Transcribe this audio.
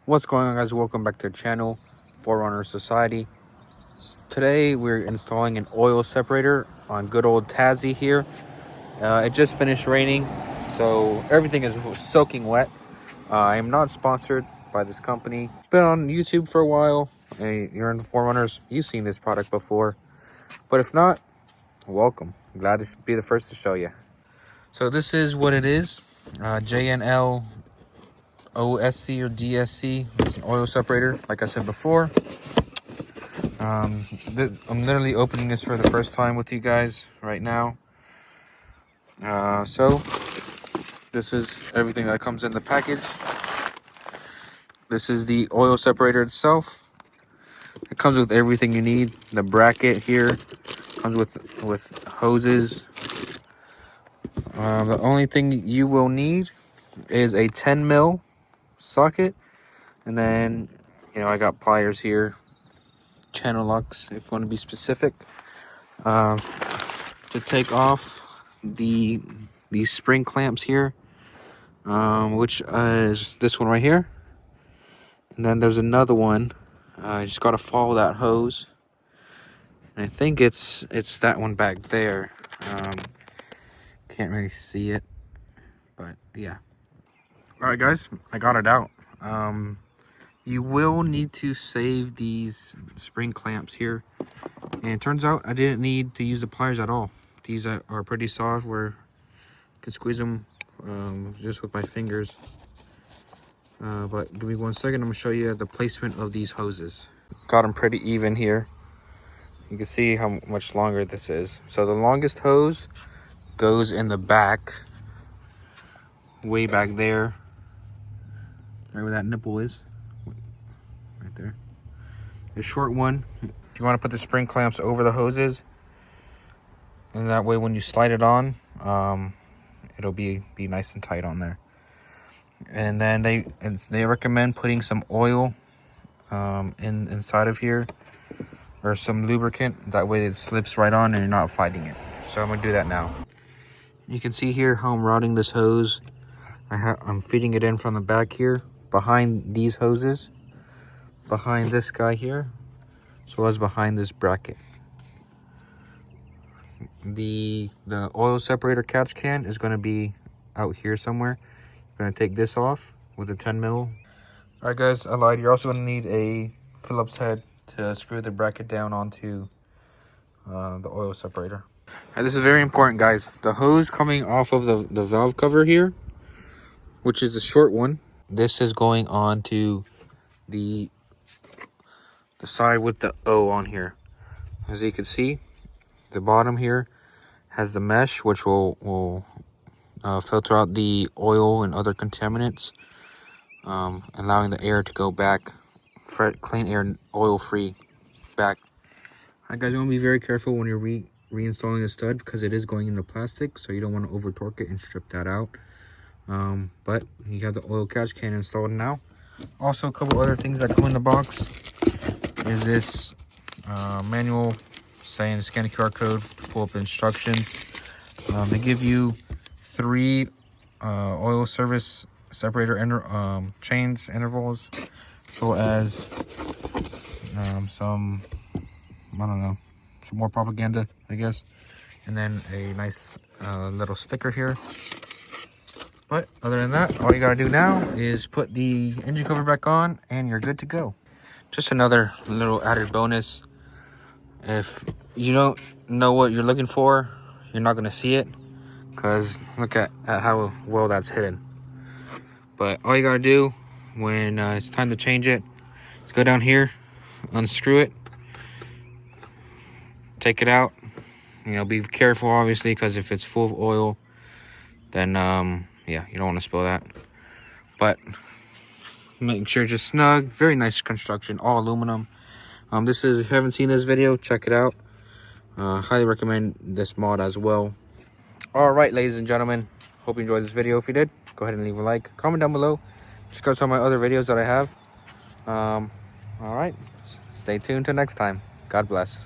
What's going on, guys? Welcome back to the channel, 4Runner Society. Today we're installing an oil separator on good old Tazie here. It just finished raining, so everything is soaking wet. I am not sponsored by this company. Been on YouTube for a while. You're in 4Runners, you've seen this product before. But if not, welcome. I'm glad to be the first to show you. So this is what it is. JNL OSC or DSC. It's an oil separator, like I said before. I'm literally opening this for the first time with you guys right now. So this is everything that comes in the package. This is the oil separator itself. It comes with everything you need. The bracket here comes with hoses. The only thing you will need is a 10 mil socket, and then I got pliers here, channel locks if you want to be specific, to take off these spring clamps here, which is this one right here, and then there's another one. You just got to follow that hose, and I think it's that one back there. Can't really see it, but yeah. All right, guys, I got it out. You will need to save these spring clamps here, and it turns out I didn't need to use the pliers at all. These are pretty soft, where I can squeeze them just with my fingers. But give me 1 second, I'm gonna show you the placement of these hoses. Got them pretty even here. You can see how much longer this is. So the longest hose goes in the back, way back there, right where that nipple is, right there. The short one, you want to put the spring clamps over the hoses, and that way when you slide it on, it'll be nice and tight on there. And then they recommend putting some oil inside of here, or some lubricant. That way it slips right on and you're not fighting it. So I'm gonna do that now. You can see here how I'm routing this hose. I'm feeding it in from the back here, behind these hoses, behind this guy here, as well as behind this bracket. The oil separator catch can is going to be out here somewhere. You're going to take this off with a 10 mil. All right, guys, I lied. You're also going to need a Phillips head to screw the bracket down onto the oil separator. All right, this is very important, guys. The hose coming off of the valve cover here, which is the short one, this is going on to the side with the O on here. As you can see, the bottom here has the mesh, which will filter out the oil and other contaminants, allowing the air to go back, clean air, oil free back. All right, guys, you want to be very careful when you're reinstalling the stud, because it is going into plastic, so you don't want to over torque it and strip that out. But you have the oil catch can installed now. Also, a couple other things that come in the box is this manual saying scan the QR code to pull up the instructions. They give you 3 oil service separator change intervals, as well as some, I don't know, some more propaganda, I guess, and then a nice little sticker here. But other than that, all you gotta do now is put the engine cover back on and you're good to go. Just another little added bonus. If you don't know what you're looking for, you're not gonna see it, because look at how well that's hidden. But all you gotta do when it's time to change it is go down here, unscrew it, take it out. Be careful, obviously, because if it's full of oil, then yeah, you don't want to spill that. But make sure it's just snug. Very nice construction, all aluminum. This is, if you haven't seen this video, check it out. Highly recommend this mod as well. All right, ladies and gentlemen, hope you enjoyed this video. If you did, go ahead and leave a like, comment down below, check out some of my other videos that I have. All right, stay tuned till next time. God bless.